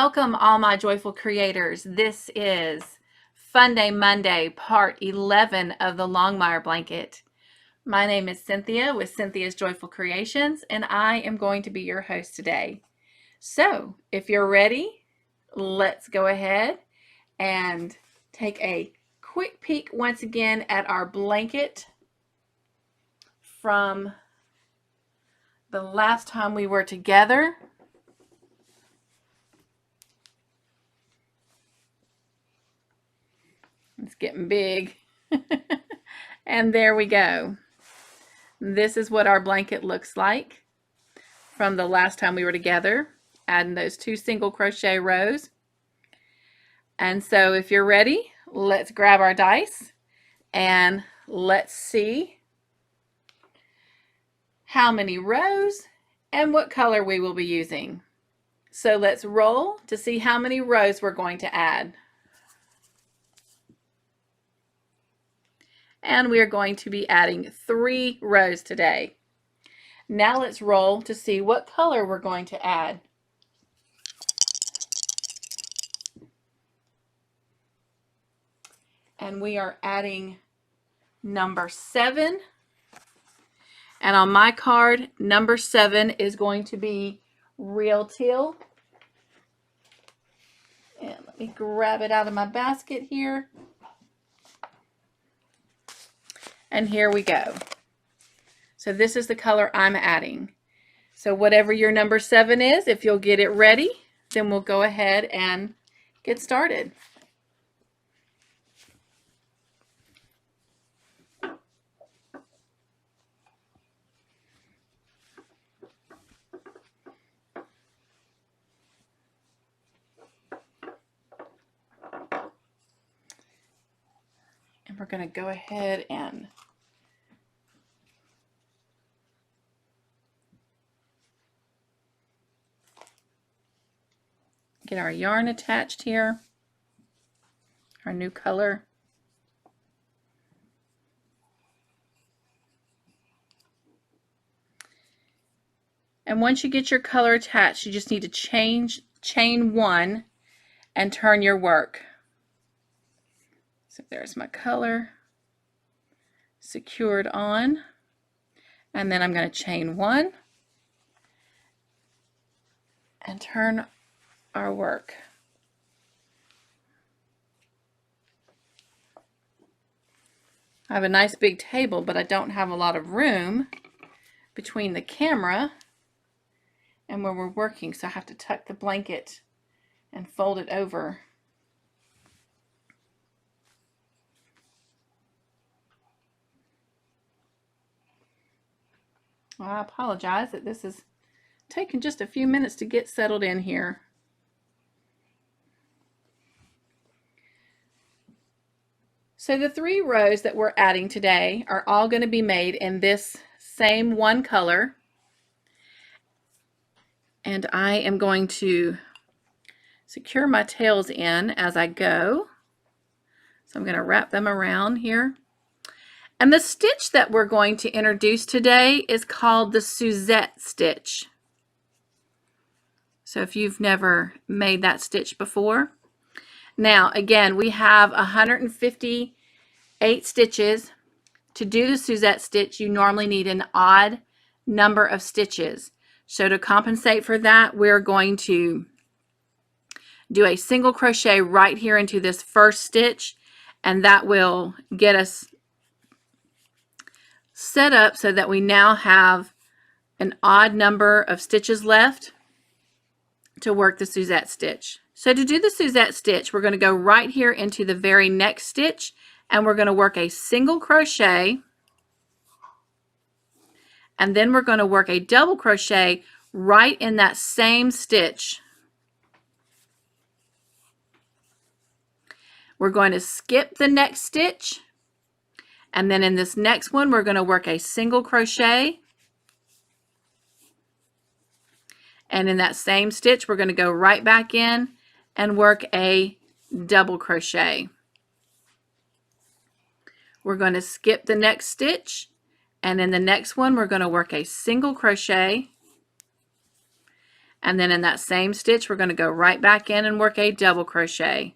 Welcome all my joyful creators. This is Funday Monday, part 11 of the Longmire Blanket. My name is Cynthia with Cynthia's Joyful Creations, and I am going to be your host today. So if you're ready, let's go ahead and take a quick peek once again at our blanket from the last time we were together. It's getting big. And there we go. This is what our blanket looks like from the last time we were together, adding those 2 single crochet rows. And so if you're ready, let's grab our dice and let's see how many rows and what color we will be using. So let's roll to see how many rows we're going to add. And we are going to be adding 3 rows today. Now let's roll to see what color we're going to add. And we are adding number 7. And on my card, number 7 is going to be real teal. And let me grab it out of my basket here. And here we go. So this is the color I'm adding. So whatever your number 7 is, if you'll get it ready, then we'll go ahead and get started. And we're going to go ahead and get our yarn attached here, our new color. And once you get your color attached, you just need to chain 1 and turn your work. So there's my color secured on, and then I'm going to chain 1 and turn our work. I have a nice big table, but I don't have a lot of room between the camera and where we're working, so I have to tuck the blanket and fold it over. Well, I apologize that this is taking just a few minutes to get settled in here. So the 3 rows that we're adding today are all going to be made in this same one color. And I am going to secure my tails in as I go. So I'm going to wrap them around here. And the stitch that we're going to introduce today is called the Susette Stitch. So if you've never made that stitch before. Now again, we have 158 stitches. To do the Susette Stitch, you normally need an odd number of stitches. So to compensate for that, we're going to do a single crochet right here into this first stitch, and that will get us set up so that we now have an odd number of stitches left to work the Susette Stitch. So to do the Susette Stitch, we're going to go right here into the very next stitch, and we're going to work a single crochet, and then we're going to work a double crochet right in that same stitch. We're going to skip the next stitch, and then in this next one we're going to work a single crochet, and in that same stitch we're going to go right back in and work a double crochet. We're going to skip the next stitch, and in the next one we're going to work a single crochet, And then in that same stitch, we're going to go right back in and work a double crochet.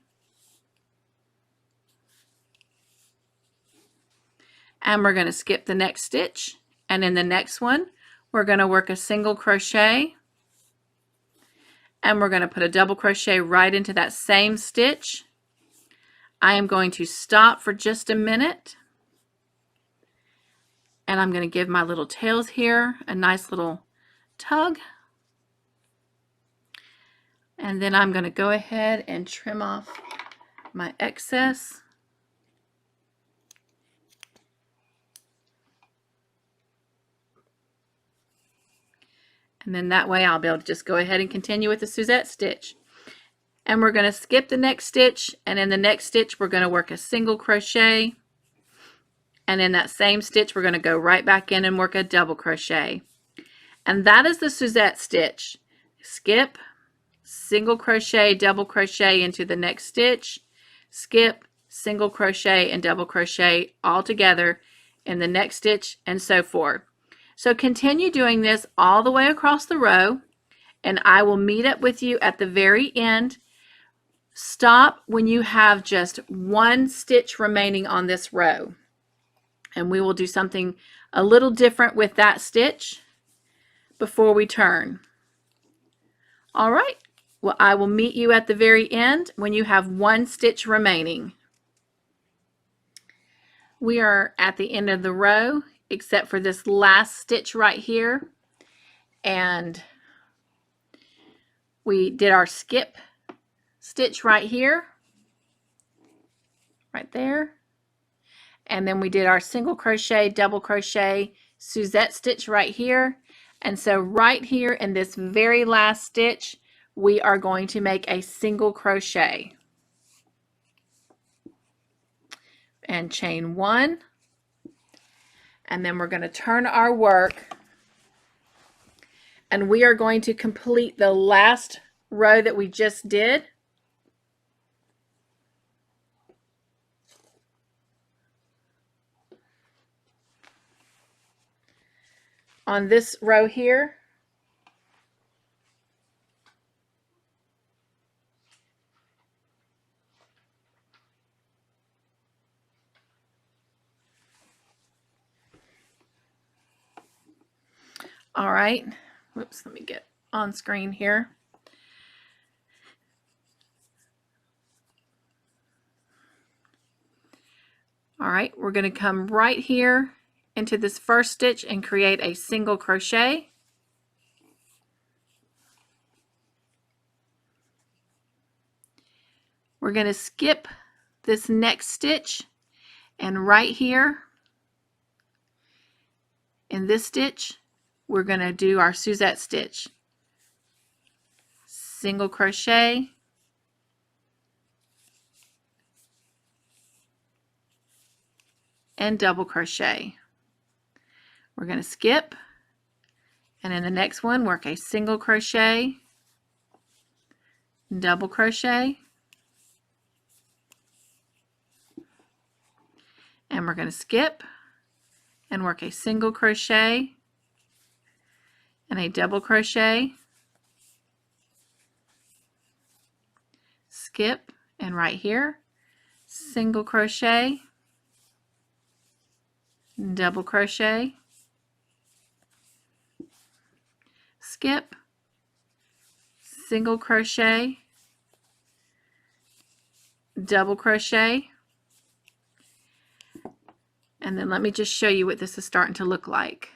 And we're going to skip the next stitch. And in the next one, we're going to work a single crochet. And we're going to put a double crochet right into that same stitch. I am going to stop for just a minute. And I'm going to give my little tails here a nice little tug. And then I'm going to go ahead and trim off my excess. And then that way I'll be able to just go ahead and continue with the Susette stitch. And we're going to skip the next stitch, and in the next stitch we're going to work a single crochet. And in that same stitch we're going to go right back in and work a double crochet. And that is the Susette stitch. Skip, single crochet, double crochet into the next stitch, skip, single crochet and double crochet all together in the next stitch, and so forth. So continue doing this all the way across the row, and I will meet up with you at the very end. Stop when you have just one stitch remaining on this row, and we will do something a little different with that stitch before we turn. All right. Well, I will meet you at the very end when you have one stitch remaining. We are at the end of the row, except for this last stitch right here. And we did our skip stitch right here, right there. And then we did our single crochet, double crochet, Susette stitch right here. And so right here in this very last stitch, we are going to make a single crochet and chain one, and then we're going to turn our work, and we are going to complete the last row that we just did. On this row here. All right, whoops, let me get on screen here. All right, we're going to come right here into this first stitch and create a single crochet. We're going to skip this next stitch, and right here in this stitch we're going to do our Susette stitch. Single crochet, and double crochet. We're going to skip, and in the next one work a single crochet, double crochet, and we're going to skip and work a single crochet and a double crochet, skip, and right here single crochet, double crochet, skip, single crochet, double crochet, and then let me just show you what this is starting to look like.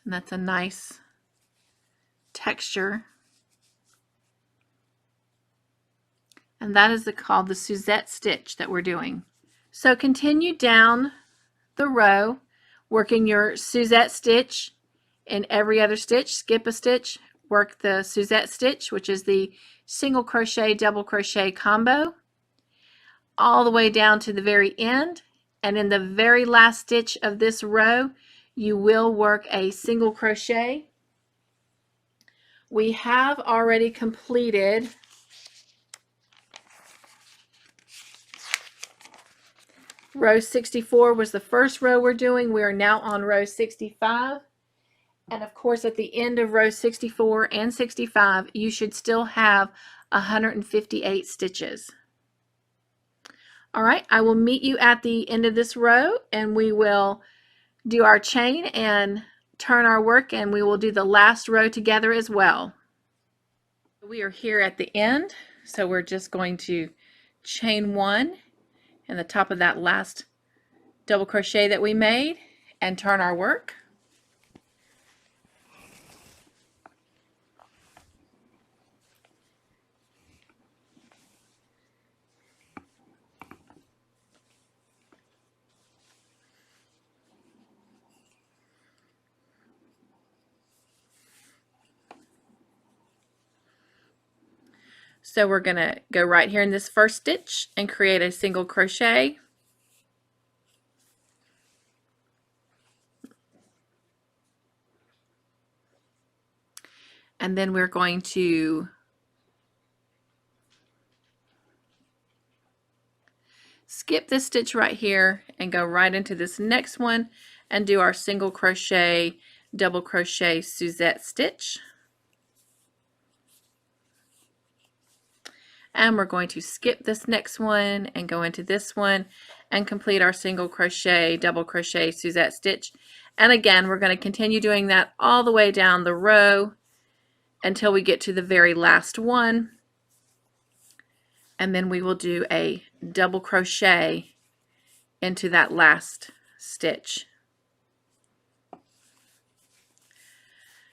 And that's a nice texture. And that is called the Susette stitch that we're doing. So continue down the row, working your Susette stitch in every other stitch. Skip a stitch, work the Susette stitch, which is the single crochet, double crochet combo, all the way down to the very end. And in the very last stitch of this row, you will work a single crochet. We have already completed row 64 was the first row we're doing. We are now on row 65. And of course, at the end of row 64 and 65, you should still have 158 stitches. All right, I will meet you at the end of this row, and we will do our chain and turn our work, and we will do the last row together as well. We are here at the end, so we're just going to chain one in the top of that last double crochet that we made and turn our work. So we're going to go right here in this first stitch and create a single crochet. And then we're going to skip this stitch right here and go right into this next one and do our single crochet, double crochet Susette stitch. And we're going to skip this next one and go into this one and complete our single crochet, double crochet Susette stitch. And again, we're going to continue doing that all the way down the row until we get to the very last one. And then we will do a double crochet into that last stitch.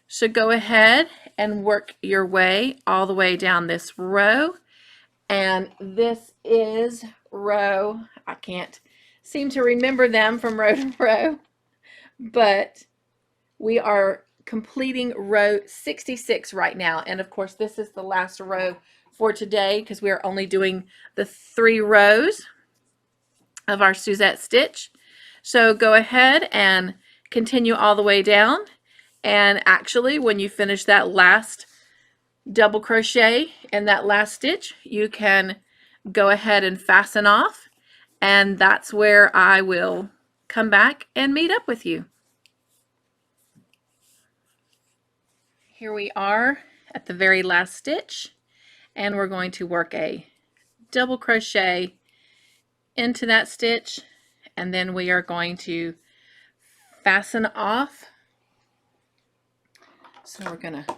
So go ahead and work your way all the way down this row. And this is row, I can't seem to remember them from row to row, but we are completing row 66 right now. And of course, this is the last row for today because we are only doing the 3 rows of our Susette stitch. So go ahead and continue all the way down. And actually, when you finish that last double crochet in that last stitch, you can go ahead and fasten off, and that's where I will come back and meet up with you. Here we are at the very last stitch, and we're going to work a double crochet into that stitch, and then we are going to fasten off. So we're going to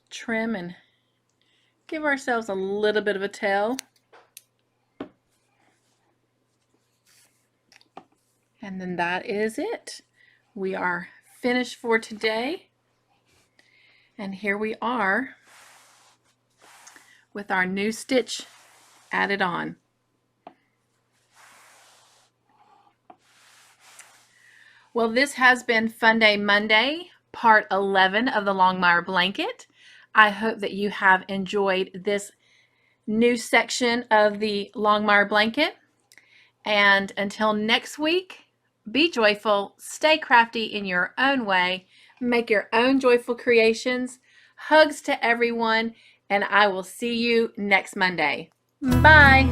trim and give ourselves a little bit of a tail. And then that is it. We are finished for today. And here we are with our new stitch added on. Well, this has been Funday Monday, part 11 of the Longmire Blanket. I hope that you have enjoyed this new section of the Longmire Blanket. And until next week, be joyful, stay crafty in your own way, make your own joyful creations. Hugs to everyone, and I will see you next Monday. Bye.